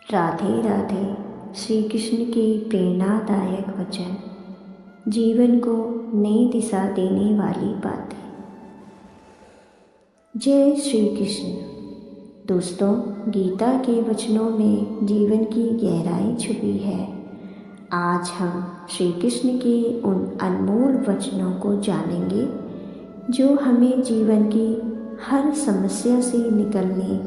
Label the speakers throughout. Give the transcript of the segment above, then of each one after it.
Speaker 1: राधे राधे। श्री कृष्ण के प्रेरणादायक वचन, जीवन को नई दिशा देने वाली बातें। जय श्री कृष्ण। दोस्तों, गीता के वचनों में जीवन की गहराई छुपी है। आज हम श्री कृष्ण के उन अनमोल वचनों को जानेंगे जो हमें जीवन की हर समस्या से निकलने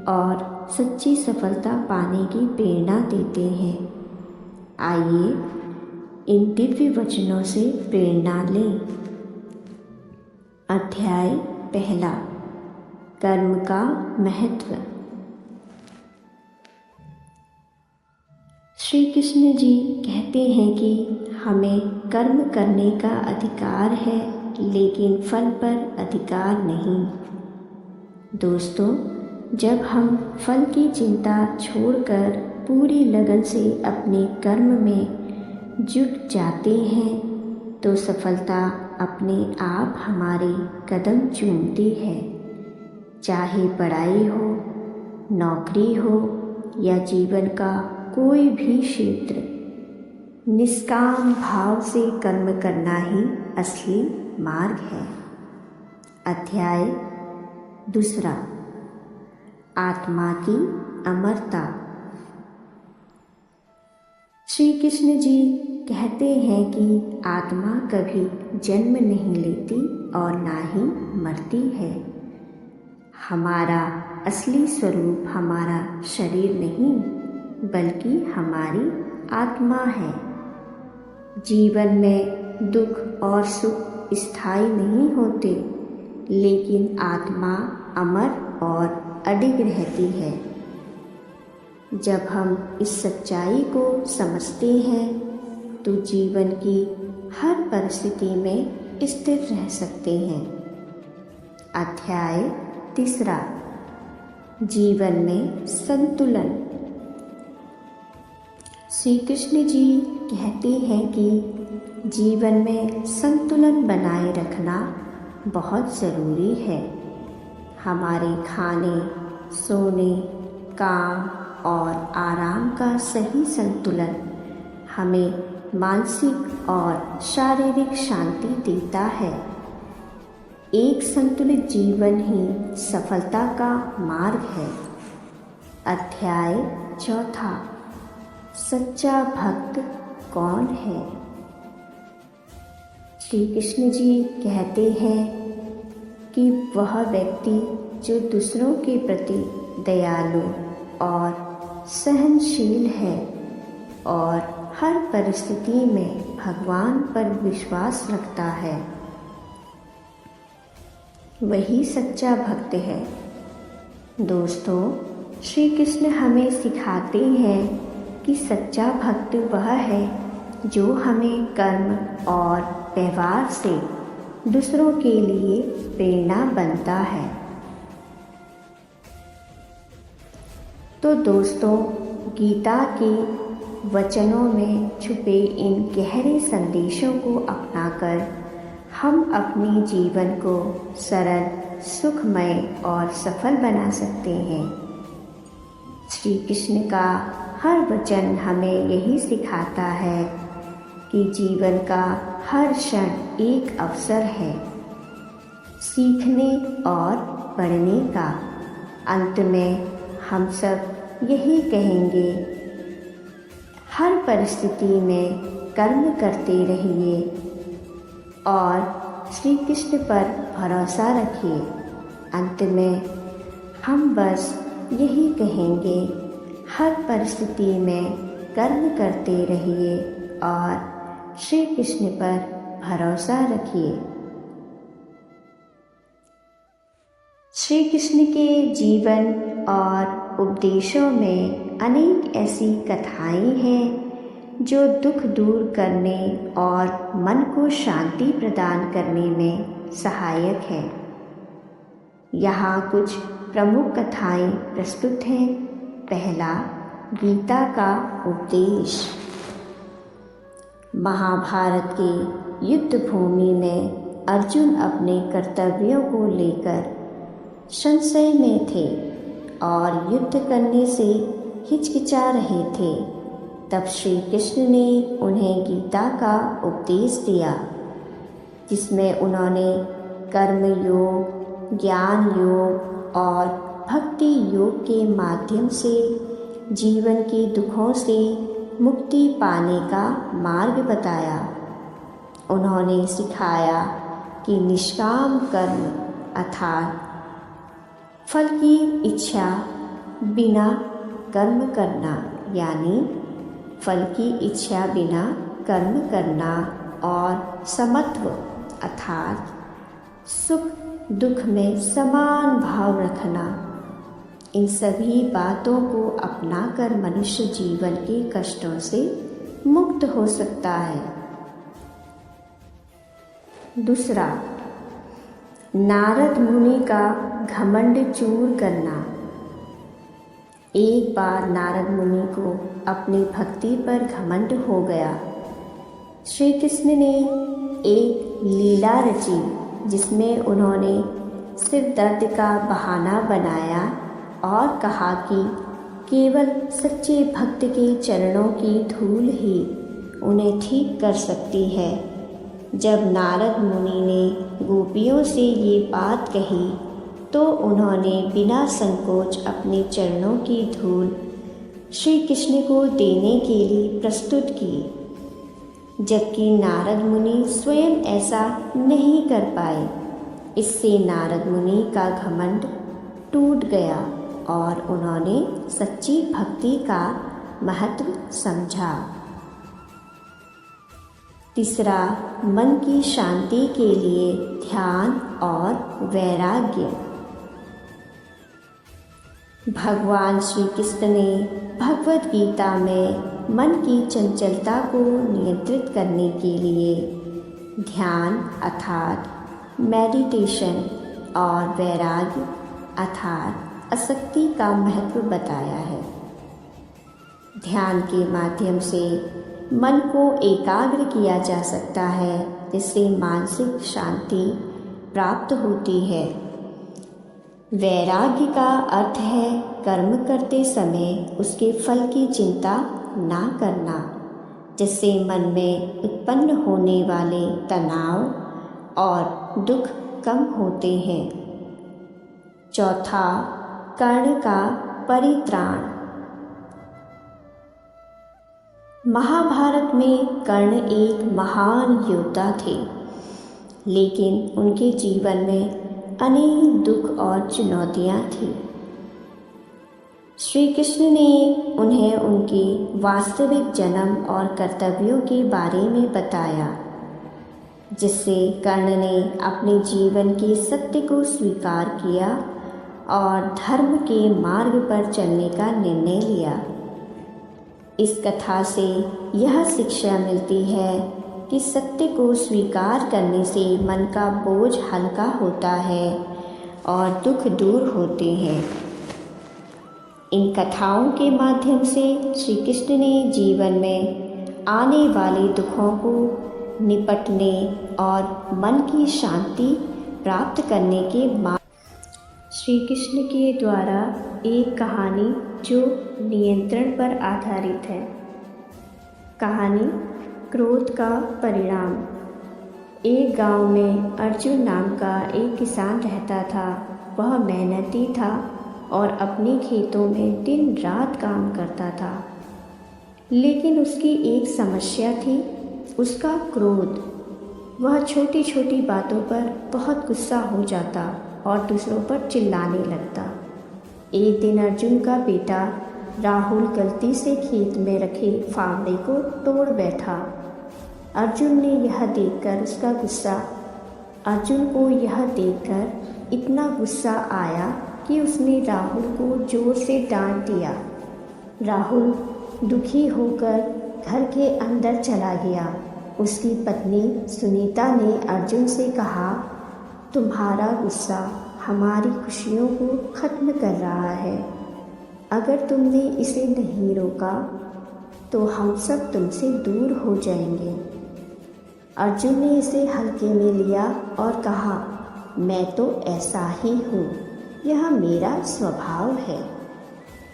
Speaker 1: और सच्ची सफलता पाने की प्रेरणा देते हैं। आइए इन दिव्य वचनों से प्रेरणा लें। अध्याय पहला, कर्म का महत्व। श्री कृष्ण जी कहते हैं कि हमें कर्म करने का अधिकार है, लेकिन फल पर अधिकार नहीं। दोस्तों, जब हम फल की चिंता छोड़कर पूरी लगन से अपने कर्म में जुट जाते हैं तो सफलता अपने आप हमारे कदम चूमती है। चाहे पढ़ाई हो, नौकरी हो या जीवन का कोई भी क्षेत्र, निष्काम भाव से कर्म करना ही असली मार्ग है। अध्याय दूसरा, आत्मा की अमरता। श्री कृष्ण जी कहते हैं कि आत्मा कभी जन्म नहीं लेती और ना ही मरती है। हमारा असली स्वरूप हमारा शरीर नहीं, बल्कि हमारी आत्मा है। जीवन में दुख और सुख स्थायी नहीं होते, लेकिन आत्मा अमर और अडिग रहती है। जब हम इस सच्चाई को समझते हैं तो जीवन की हर परिस्थिति में स्थिर रह सकते हैं। अध्याय तीसरा, जीवन में संतुलन। श्री कृष्ण जी कहते हैं कि जीवन में संतुलन बनाए रखना बहुत ज़रूरी है। हमारे खाने, सोने, काम और आराम का सही संतुलन हमें मानसिक और शारीरिक शांति देता है। एक संतुलित जीवन ही सफलता का मार्ग है। अध्याय चौथा, सच्चा भक्त कौन है? श्री कृष्ण जी कहते हैं कि वह व्यक्ति जो दूसरों के प्रति दयालु और सहनशील है और हर परिस्थिति में भगवान पर विश्वास रखता है, वही सच्चा भक्त है। दोस्तों, श्री कृष्ण हमें सिखाते हैं कि सच्चा भक्त वह है जो हमें कर्म और व्यवहार से दूसरों के लिए प्रेरणा बनता है। तो दोस्तों, गीता के वचनों में छुपे इन गहरे संदेशों को अपनाकर हम अपने जीवन को सरल, सुखमय और सफल बना सकते हैं। श्री कृष्ण का हर वचन हमें यही सिखाता है कि जीवन का हर क्षण एक अवसर है सीखने और पढ़ने का। अंत में हम सब यही कहेंगे, हर परिस्थिति में कर्म करते रहिए और श्री कृष्ण पर भरोसा रखिए। अंत में हम बस यही कहेंगे, हर परिस्थिति में कर्म करते रहिए और श्री कृष्ण पर भरोसा रखिए। श्री कृष्ण के जीवन और उपदेशों में अनेक ऐसी कथाएं हैं जो दुख दूर करने और मन को शांति प्रदान करने में सहायक है। यहाँ कुछ प्रमुख कथाएं प्रस्तुत हैं। पहला, गीता का उपदेश। महाभारत के युद्ध भूमि में अर्जुन अपने कर्तव्यों को लेकर संशय में थे और युद्ध करने से हिचकिचा रहे थे। तब श्री कृष्ण ने उन्हें गीता का उपदेश दिया, जिसमें उन्होंने कर्म योग, ज्ञान योग और भक्ति योग के माध्यम से जीवन के दुखों से मुक्ति पाने का मार्ग बताया। उन्होंने सिखाया कि निष्काम कर्म अर्थात फल की इच्छा बिना कर्म करना, यानी फल की इच्छा बिना कर्म करना, और समत्व अर्थात सुख दुख में समान भाव रखना, इन सभी बातों को अपनाकर मनुष्य जीवन के कष्टों से मुक्त हो सकता है। दूसरा, नारद मुनि का घमंड चूर करना। एक बार नारद मुनि को अपनी भक्ति पर घमंड हो गया। श्री कृष्ण ने एक लीला रची, जिसमें उन्होंने सिर दर्द का बहाना बनाया और कहा कि केवल सच्चे भक्त के चरणों की धूल ही उन्हें ठीक कर सकती है। जब नारद मुनि ने गोपियों से ये बात कही तो उन्होंने बिना संकोच अपने चरणों की धूल श्री कृष्ण को देने के लिए प्रस्तुत की, जबकि नारद मुनि स्वयं ऐसा नहीं कर पाए। इससे नारद मुनि का घमंड टूट गया और उन्होंने सच्ची भक्ति का महत्व समझा। तीसरा, मन की शांति के लिए ध्यान और वैराग्य। भगवान श्री कृष्ण ने भगवद गीता में मन की चंचलता को नियंत्रित करने के लिए ध्यान अर्थात मेडिटेशन और वैराग्य अर्थात आसक्ति का महत्व बताया है। ध्यान के माध्यम से मन को एकाग्र किया जा सकता है, जिससे मानसिक शांति प्राप्त होती है। वैराग्य का अर्थ है कर्म करते समय उसके फल की चिंता ना करना, जिससे मन में उत्पन्न होने वाले तनाव और दुख कम होते हैं। चौथा, कर्ण का परित्राण। महाभारत में कर्ण एक महान योद्धा थे, लेकिन उनके जीवन में अनेक दुख और चुनौतियाँ थीं। श्री कृष्ण ने उन्हें उनके वास्तविक जन्म और कर्तव्यों के बारे में बताया, जिससे कर्ण ने अपने जीवन के सत्य को स्वीकार किया और धर्म के मार्ग पर चलने का निर्णय लिया। इस कथा से यह शिक्षा मिलती है कि सत्य को स्वीकार करने से मन का बोझ हल्का होता है और दुख दूर होते हैं। इन कथाओं के माध्यम से श्री कृष्ण ने जीवन में आने वाले दुखों को निपटने और मन की शांति प्राप्त करने के श्री कृष्ण के द्वारा एक कहानी जो नियंत्रण पर आधारित है। कहानी क्रोध का परिणाम। एक गांव में अर्जुन नाम का एक किसान रहता था। वह मेहनती था और अपने खेतों में दिन रात काम करता था, लेकिन उसकी एक समस्या थी, उसका क्रोध। वह छोटी छोटी बातों पर बहुत गुस्सा हो जाता और दूसरों पर चिल्लाने लगता। एक दिन अर्जुन का बेटा राहुल गलती से खेत में रखे फावड़े को तोड़ बैठा। अर्जुन को यह देखकर इतना गुस्सा आया कि उसने राहुल को जोर से डांट दिया। राहुल दुखी होकर घर के अंदर चला गया। उसकी पत्नी सुनीता ने अर्जुन से कहा, तुम्हारा गुस्सा हमारी खुशियों को ख़त्म कर रहा है। अगर तुमने इसे नहीं रोका तो हम सब तुमसे दूर हो जाएंगे। अर्जुन ने इसे हल्के में लिया और कहा, मैं तो ऐसा ही हूँ, यह मेरा स्वभाव है।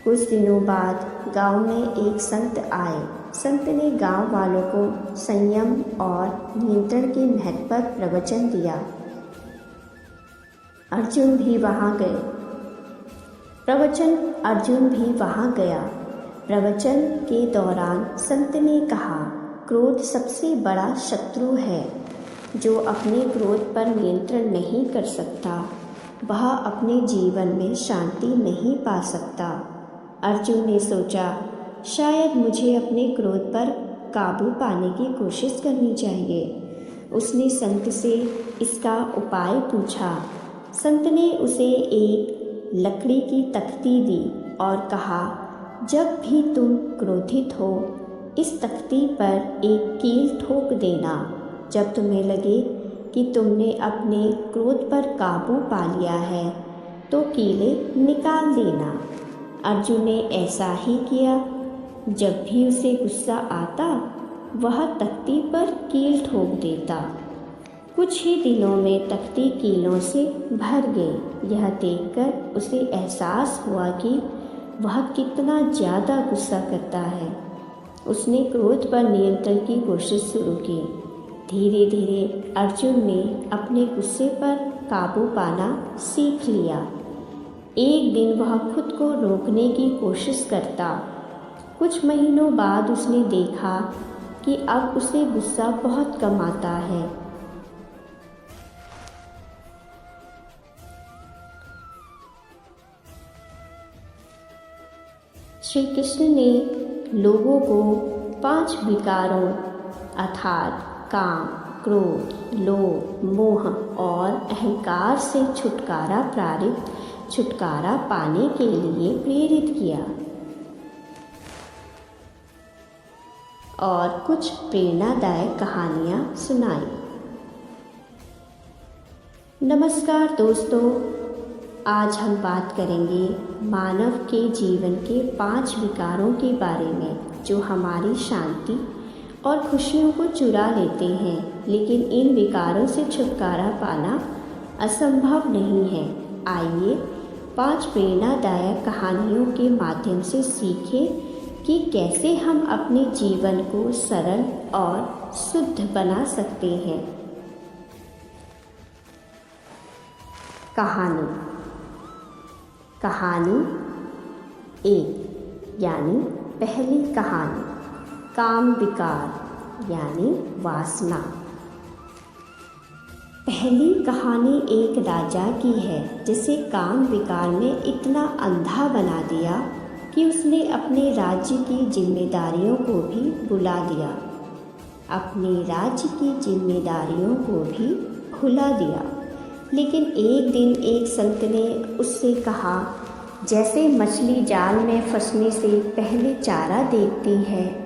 Speaker 1: कुछ दिनों बाद गांव में एक संत आए। संत ने गांव वालों को संयम और नियंत्रण के महत्व पर प्रवचन दिया। अर्जुन भी वहां गया। प्रवचन के दौरान संत ने कहा, क्रोध सबसे बड़ा शत्रु है। जो अपने क्रोध पर नियंत्रण नहीं कर सकता, वह अपने जीवन में शांति नहीं पा सकता। अर्जुन ने सोचा, शायद मुझे अपने क्रोध पर काबू पाने की कोशिश करनी चाहिए। उसने संत से इसका उपाय पूछा। संत ने उसे एक लकड़ी की तख्ती दी और कहा, जब भी तुम क्रोधित हो, इस तख्ती पर एक कील ठोक देना। जब तुम्हें लगे कि तुमने अपने क्रोध पर काबू पा लिया है, तो कीलें निकाल देना। अर्जुन ने ऐसा ही किया। जब भी उसे गुस्सा आता, वह तख्ती पर कील ठोक देता। कुछ ही दिनों में तख्ती कीलों से भर गई। यह देखकर उसे एहसास हुआ कि वह कितना ज़्यादा गुस्सा करता है। उसने क्रोध पर नियंत्रण की कोशिश शुरू की। धीरे धीरे अर्जुन ने अपने गुस्से पर काबू पाना सीख लिया। एक दिन वह खुद को रोकने की कोशिश करता। कुछ महीनों बाद उसने देखा कि अब उसे गुस्सा बहुत कम आता है। श्री कृष्ण ने लोगों को 5 विकारों अर्थात काम, क्रोध, लोभ, मोह और अहंकार से छुटकारा पाने के लिए प्रेरित किया और कुछ प्रेरणादायक कहानियाँ सुनाई। नमस्कार दोस्तों, आज हम बात करेंगे मानव के जीवन के 5 विकारों के बारे में, जो हमारी शांति और खुशियों को चुरा लेते हैं। लेकिन इन विकारों से छुटकारा पाना असंभव नहीं है। आइए 5 प्रेरणादायक कहानियों के माध्यम से सीखें कि कैसे हम अपने जीवन को सरल और शुद्ध बना सकते हैं। कहानी 1 यानी पहली कहानी, काम विकार यानी वासना। पहली कहानी एक राजा की है, जिसे काम विकार ने इतना अंधा बना दिया कि उसने अपने राज्य की जिम्मेदारियों को भी भुला दिया। लेकिन एक दिन एक संत ने उससे कहा, जैसे मछली जाल में फंसने से पहले चारा देखती है,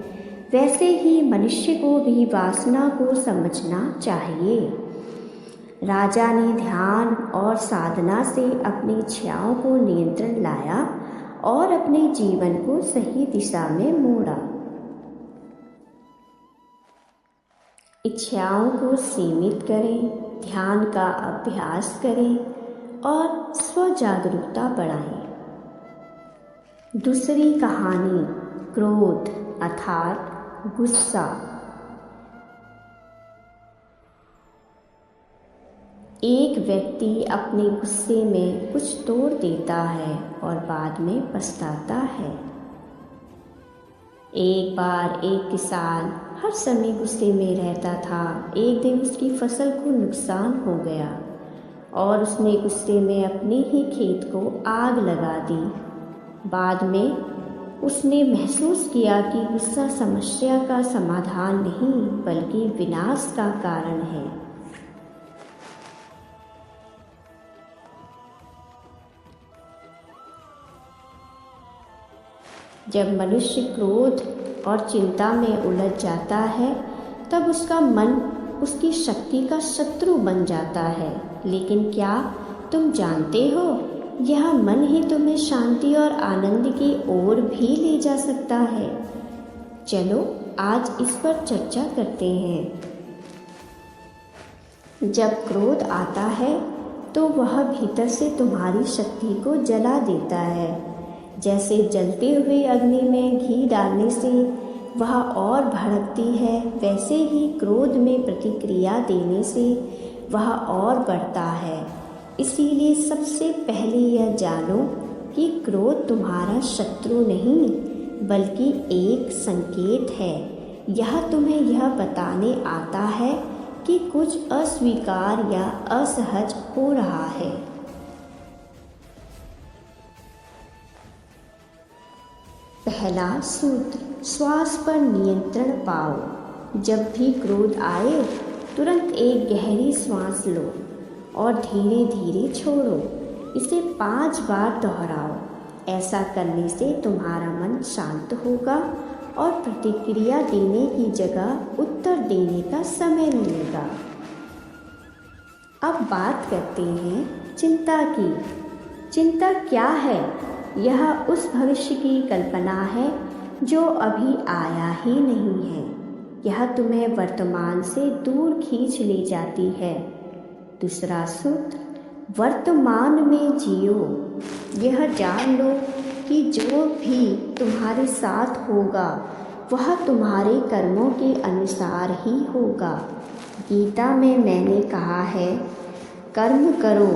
Speaker 1: वैसे ही मनुष्य को भी वासना को समझना चाहिए। राजा ने ध्यान और साधना से अपनी इच्छाओं को नियंत्रण लाया और अपने जीवन को सही दिशा में मोड़ा। इच्छाओं को सीमित करें, ध्यान का अभ्यास करें और स्वजागरूकता बढ़ाएं। दूसरी कहानी, क्रोध अर्थात गुस्सा। एक व्यक्ति अपने गुस्से में कुछ तोड़ देता है और बाद में पछताता है। एक बार एक किसान हर समय गुस्से में रहता था। एक दिन उसकी फसल को नुकसान हो गया और उसने गुस्से में अपने ही खेत को आग लगा दी। बाद में उसने महसूस किया कि गुस्सा समस्या का समाधान नहीं, बल्कि विनाश का कारण है। जब मनुष्य क्रोध और चिंता में उलझ जाता है, तब उसका मन उसकी शक्ति का शत्रु बन जाता है। लेकिन क्या तुम जानते हो, यह मन ही तुम्हें शांति और आनंद की ओर भी ले जा सकता है। चलो आज इस पर चर्चा करते हैं। जब क्रोध आता है तो वह भीतर से तुम्हारी शक्ति को जला देता है। जैसे जलते हुए अग्नि में घी डालने से वह और भड़कती है, वैसे ही क्रोध में प्रतिक्रिया देने से वह और बढ़ता है। इसीलिए सबसे पहले यह जानो कि क्रोध तुम्हारा शत्रु नहीं बल्कि एक संकेत है। यह तुम्हें यह बताने आता है कि कुछ अस्वीकार या असहज हो रहा है। पहला सूत्र, श्वास पर नियंत्रण पाओ। जब भी क्रोध आए तुरंत एक गहरी सांस लो और धीरे धीरे छोड़ो। इसे 5 बार दोहराओ। ऐसा करने से तुम्हारा मन शांत होगा और प्रतिक्रिया देने की जगह उत्तर देने का समय मिलेगा। अब बात करते हैं चिंता की। चिंता क्या है? यह उस भविष्य की कल्पना है जो अभी आया ही नहीं है। यह तुम्हें वर्तमान से दूर खींच ले जाती है। दूसरा सूत्र, वर्तमान में जियो। यह जान लो कि जो भी तुम्हारे साथ होगा वह तुम्हारे कर्मों के अनुसार ही होगा। गीता में मैंने कहा है, कर्म करो,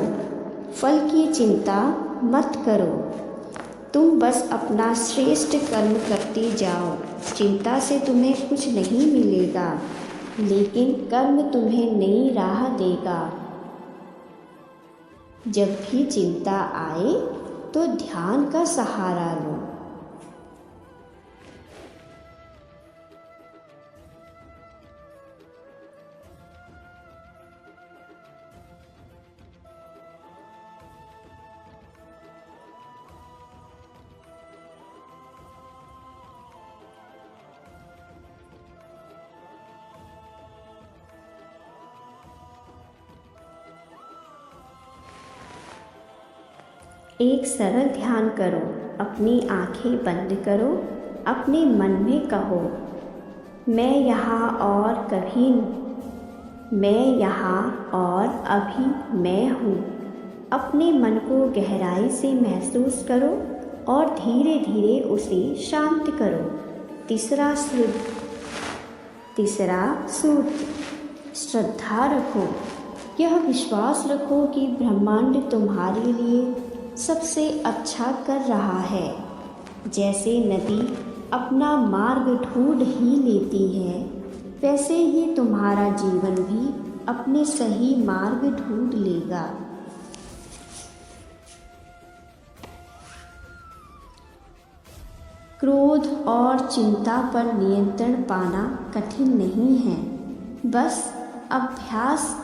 Speaker 1: फल की चिंता मत करो। तुम बस अपना श्रेष्ठ कर्म करते जाओ। चिंता से तुम्हें कुछ नहीं मिलेगा, लेकिन कर्म तुम्हें नई राह देगा। जब भी चिंता आए तो ध्यान का सहारा लो। एक सरल ध्यान करो। अपनी आंखें बंद करो। अपने मन में कहो, मैं यहाँ और कभी, मैं यहाँ और अभी मैं हूँ। अपने मन को गहराई से महसूस करो और धीरे धीरे उसे शांत करो। तीसरा सूत्र, श्रद्धा रखो। यह विश्वास रखो कि ब्रह्मांड तुम्हारे लिए सबसे अच्छा कर रहा है। जैसे नदी अपना मार्ग ढूंढ ही लेती है, वैसे ही तुम्हारा जीवन भी अपने सही मार्ग ढूंढ लेगा। क्रोध और चिंता पर नियंत्रण पाना कठिन नहीं है, बस अभ्यास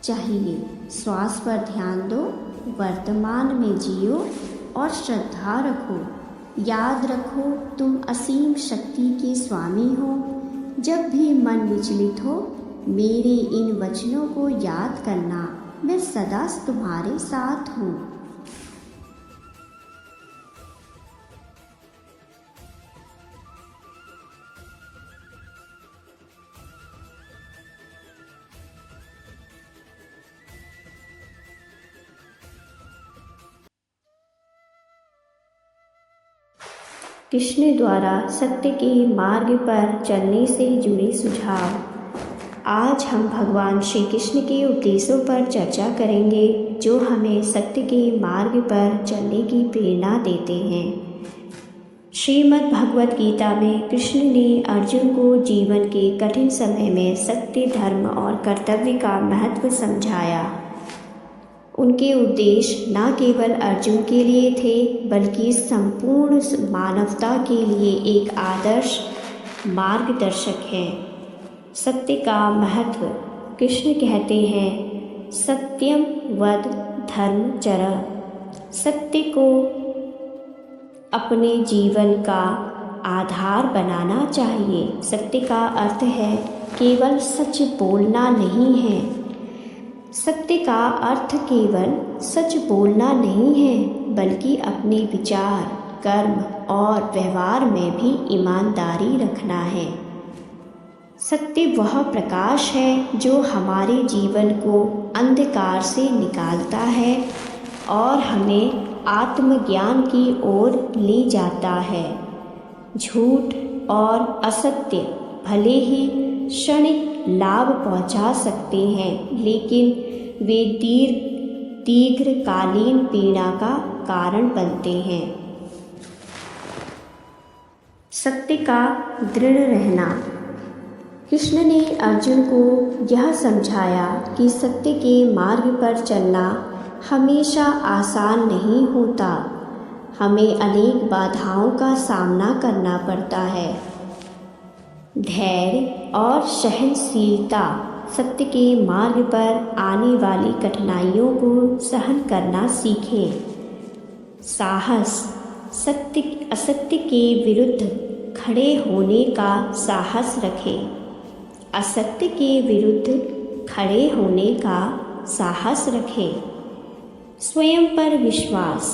Speaker 1: चाहिए। श्वास पर ध्यान दो, वर्तमान में जियो और श्रद्धा रखो। याद रखो, तुम असीम शक्ति के स्वामी हो। जब भी मन विचलित हो, मेरे इन वचनों को याद करना, मैं सदा तुम्हारे साथ हूँ। कृष्ण द्वारा सत्य के मार्ग पर चलने से जुड़े सुझाव। आज हम भगवान श्री कृष्ण के उपदेशों पर चर्चा करेंगे जो हमें सत्य के मार्ग पर चलने की प्रेरणा देते हैं। श्रीमद् भगवद गीता में कृष्ण ने अर्जुन को जीवन के कठिन समय में सत्य, धर्म और कर्तव्य का महत्व समझाया। उनके उपदेश न केवल अर्जुन के लिए थे, बल्कि संपूर्ण मानवता के लिए एक आदर्श मार्गदर्शक हैं। सत्य का महत्व। कृष्ण कहते हैं, सत्यम वद धर्म चर। सत्य को अपने जीवन का आधार बनाना चाहिए। सत्य का अर्थ है केवल सच बोलना नहीं है। सत्य का अर्थ केवल सच बोलना नहीं है, बल्कि अपने विचार, कर्म और व्यवहार में भी ईमानदारी रखना है। सत्य वह प्रकाश है जो हमारे जीवन को अंधकार से निकालता है और हमें आत्मज्ञान की ओर ले जाता है। झूठ और असत्य भले ही क्षणिक लाभ पहुंचा सकते हैं, लेकिन वे दीर्घकालीन पीड़ा का कारण बनते हैं। सत्य का दृढ़ रहना। कृष्ण ने अर्जुन को यह समझाया कि सत्य के मार्ग पर चलना हमेशा आसान नहीं होता। हमें अनेक बाधाओं का सामना करना पड़ता है। धैर्य और सहनशीलता। सत्य के मार्ग पर आने वाली कठिनाइयों को सहन करना सीखें। साहस। असत्य के विरुद्ध खड़े होने का साहस रखें। असत्य के विरुद्ध खड़े होने का साहस रखें। स्वयं पर विश्वास।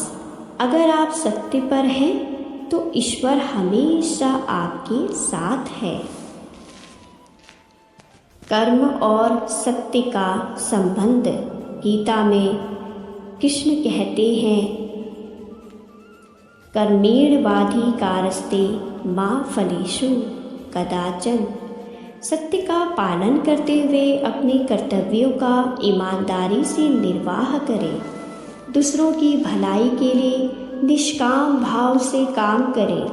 Speaker 1: अगर आप सत्य पर हैं तो ईश्वर हमेशा आपके साथ है। कर्म और सत्य का संबंध। गीता में कृष्ण कहते हैं, कर्मेणाधिकारस्ते मा फलेषु कदाचन। सत्य का पालन करते हुए अपने कर्तव्यों का ईमानदारी से निर्वाह करें। दूसरों की भलाई के लिए निष्काम भाव से काम करें।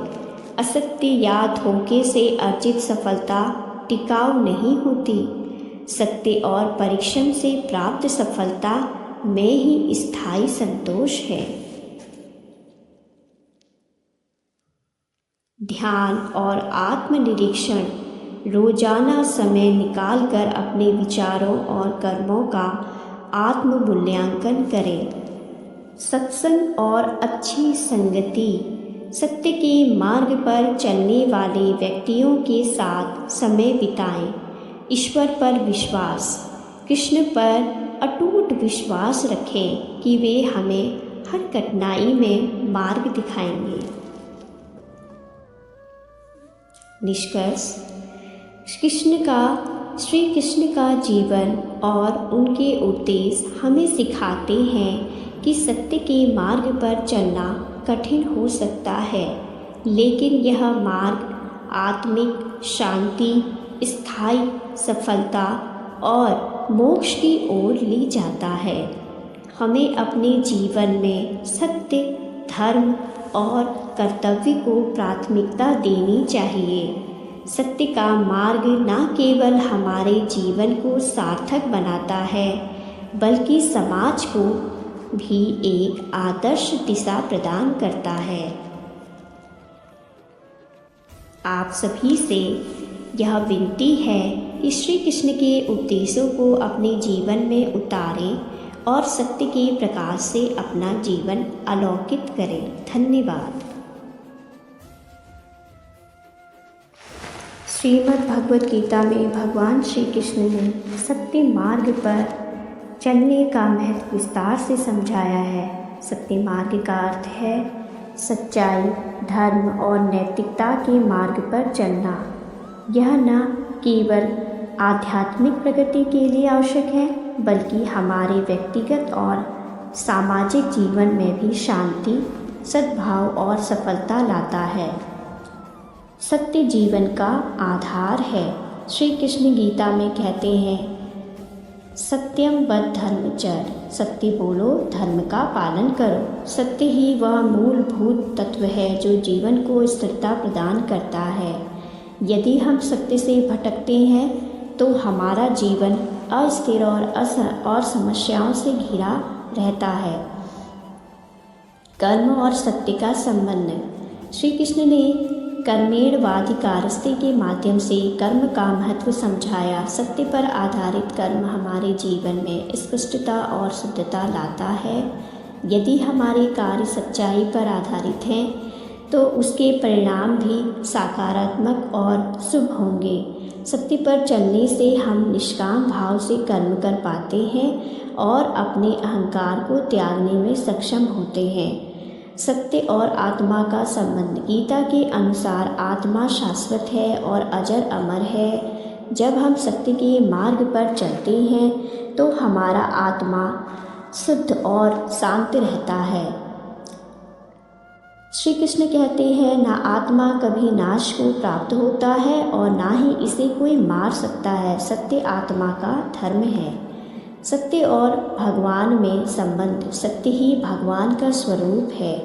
Speaker 1: असत्य या धोखे से अर्जित सफलता टिकाऊ नहीं होती। सत्य और परिश्रम से प्राप्त सफलता में ही स्थायी संतोष है। ध्यान और आत्मनिरीक्षण। रोजाना समय निकालकर अपने विचारों और कर्मों का आत्ममूल्यांकन करें। सत्संग और अच्छी संगति। सत्य के मार्ग पर चलने वाले व्यक्तियों के साथ समय बिताएं। ईश्वर पर विश्वास। कृष्ण पर अटूट विश्वास रखें कि वे हमें हर कठिनाई में मार्ग दिखाएंगे। निष्कर्ष। श्री कृष्ण का जीवन और उनके उपदेश हमें सिखाते हैं कि सत्य के मार्ग पर चलना कठिन हो सकता है, लेकिन यह मार्ग आत्मिक शांति, स्थायी सफलता और मोक्ष की ओर ले जाता है। हमें अपने जीवन में सत्य, धर्म और कर्तव्य को प्राथमिकता देनी चाहिए। सत्य का मार्ग न केवल हमारे जीवन को सार्थक बनाता है, बल्कि समाज को भी एक आदर्श दिशा प्रदान करता है। आप सभी से यह विनती है कि श्री कृष्ण के उपदेशों को अपने जीवन में उतारें और सत्य के प्रकाश से अपना जीवन आलोकित करें। धन्यवाद। श्रीमद् भगवद गीता में भगवान श्री कृष्ण ने सत्य मार्ग पर चलने का महत्व विस्तार से समझाया है। सत्य मार्ग का अर्थ है सच्चाई, धर्म और नैतिकता के मार्ग पर चलना। यह न केवल आध्यात्मिक प्रगति के लिए आवश्यक है, बल्कि हमारे व्यक्तिगत और सामाजिक जीवन में भी शांति, सद्भाव और सफलता लाता है। सत्य जीवन का आधार है। श्री कृष्ण गीता में कहते हैं, सत्यम वद धर्मचर। सत्य बोलो, धर्म का पालन करो। सत्य ही वह मूलभूत तत्व है जो जीवन को स्थिरता प्रदान करता है। यदि हम सत्य से भटकते हैं तो हमारा जीवन अस्थिर और समस्याओं से घिरा रहता है। कर्म और सत्य का संबंध। श्री कृष्ण ने कर्मेणाधिकारस्ते के माध्यम से कर्म का महत्व समझाया। सत्य पर आधारित कर्म हमारे जीवन में स्पष्टता और शुद्धता लाता है। यदि हमारे कार्य सच्चाई पर आधारित हैं तो उसके परिणाम भी सकारात्मक और शुभ होंगे। सत्य पर चलने से हम निष्काम भाव से कर्म कर पाते हैं और अपने अहंकार को त्यागने में सक्षम होते हैं। सत्य और आत्मा का संबंध। गीता के अनुसार आत्मा शाश्वत है और अजर अमर है। जब हम सत्य के मार्ग पर चलते हैं तो हमारा आत्मा शुद्ध और शांत रहता है। श्री कृष्ण कहते हैं, ना आत्मा कभी नाश को प्राप्त होता है और ना ही इसे कोई मार सकता है। सत्य आत्मा का धर्म है। सत्य और भगवान में संबंध, सत्य ही भगवान का स्वरूप है।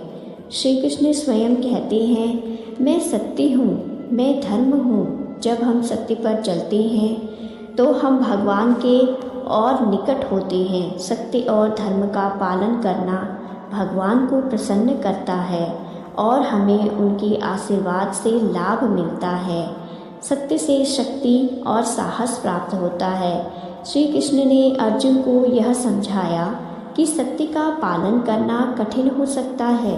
Speaker 1: श्री कृष्ण स्वयं कहते हैं, मैं सत्य हूँ, मैं धर्म हूँ। जब हम सत्य पर चलते हैं तो हम भगवान के और निकट होते हैं। सत्य और धर्म का पालन करना भगवान को प्रसन्न करता है और हमें उनके आशीर्वाद से लाभ मिलता है। सत्य से शक्ति और साहस प्राप्त होता है। श्री कृष्ण ने अर्जुन को यह समझाया कि सत्य का पालन करना कठिन हो सकता है,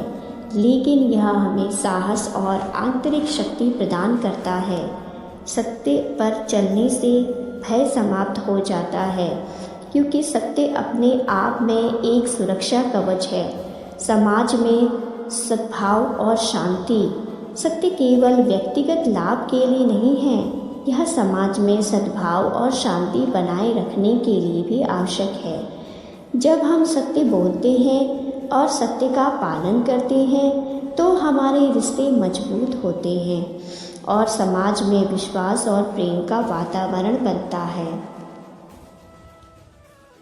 Speaker 1: लेकिन यह हमें साहस और आंतरिक शक्ति प्रदान करता है। सत्य पर चलने से भय समाप्त हो जाता है, क्योंकि सत्य अपने आप में एक सुरक्षा कवच है। समाज में सद्भाव और शांति, सत्य केवल व्यक्तिगत लाभ के लिए नहीं है, यह समाज में सद्भाव और शांति बनाए रखने के लिए भी आवश्यक है। जब हम सत्य बोलते हैं और सत्य का पालन करते हैं तो हमारे रिश्ते मजबूत होते हैं और समाज में विश्वास और प्रेम का वातावरण बनता है।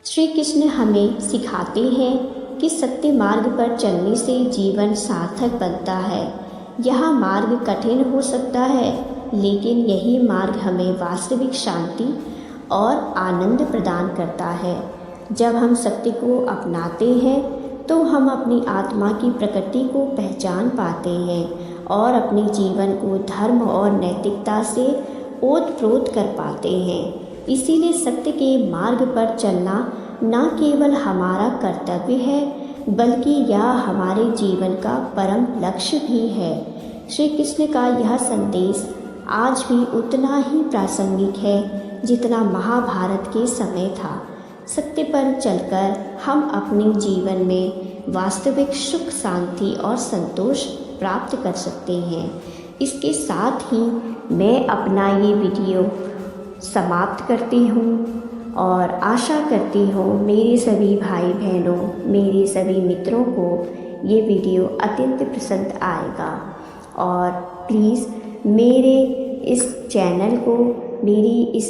Speaker 1: श्री कृष्ण हमें सिखाते हैं कि सत्य मार्ग पर चलने से जीवन सार्थक बनता है। यह मार्ग कठिन हो सकता है, लेकिन यही मार्ग हमें वास्तविक शांति और आनंद प्रदान करता है। जब हम सत्य को अपनाते हैं तो हम अपनी आत्मा की प्रकृति को पहचान पाते हैं और अपने जीवन को धर्म और नैतिकता से ओतप्रोत कर पाते हैं। इसीलिए सत्य के मार्ग पर चलना न केवल हमारा कर्तव्य है, बल्कि यह हमारे जीवन का परम लक्ष्य भी है। श्री कृष्ण का यह संदेश आज भी उतना ही प्रासंगिक है जितना महाभारत के समय था। सत्य पर चलकर हम अपने जीवन में वास्तविक सुख, शांति और संतोष प्राप्त कर सकते हैं। इसके साथ ही मैं अपना ये वीडियो समाप्त करती हूँ और आशा करती हूँ मेरे सभी भाई बहनों, मेरे सभी मित्रों को ये वीडियो अत्यंत पसंद आएगा। और प्लीज़ मेरे इस चैनल को, मेरी इस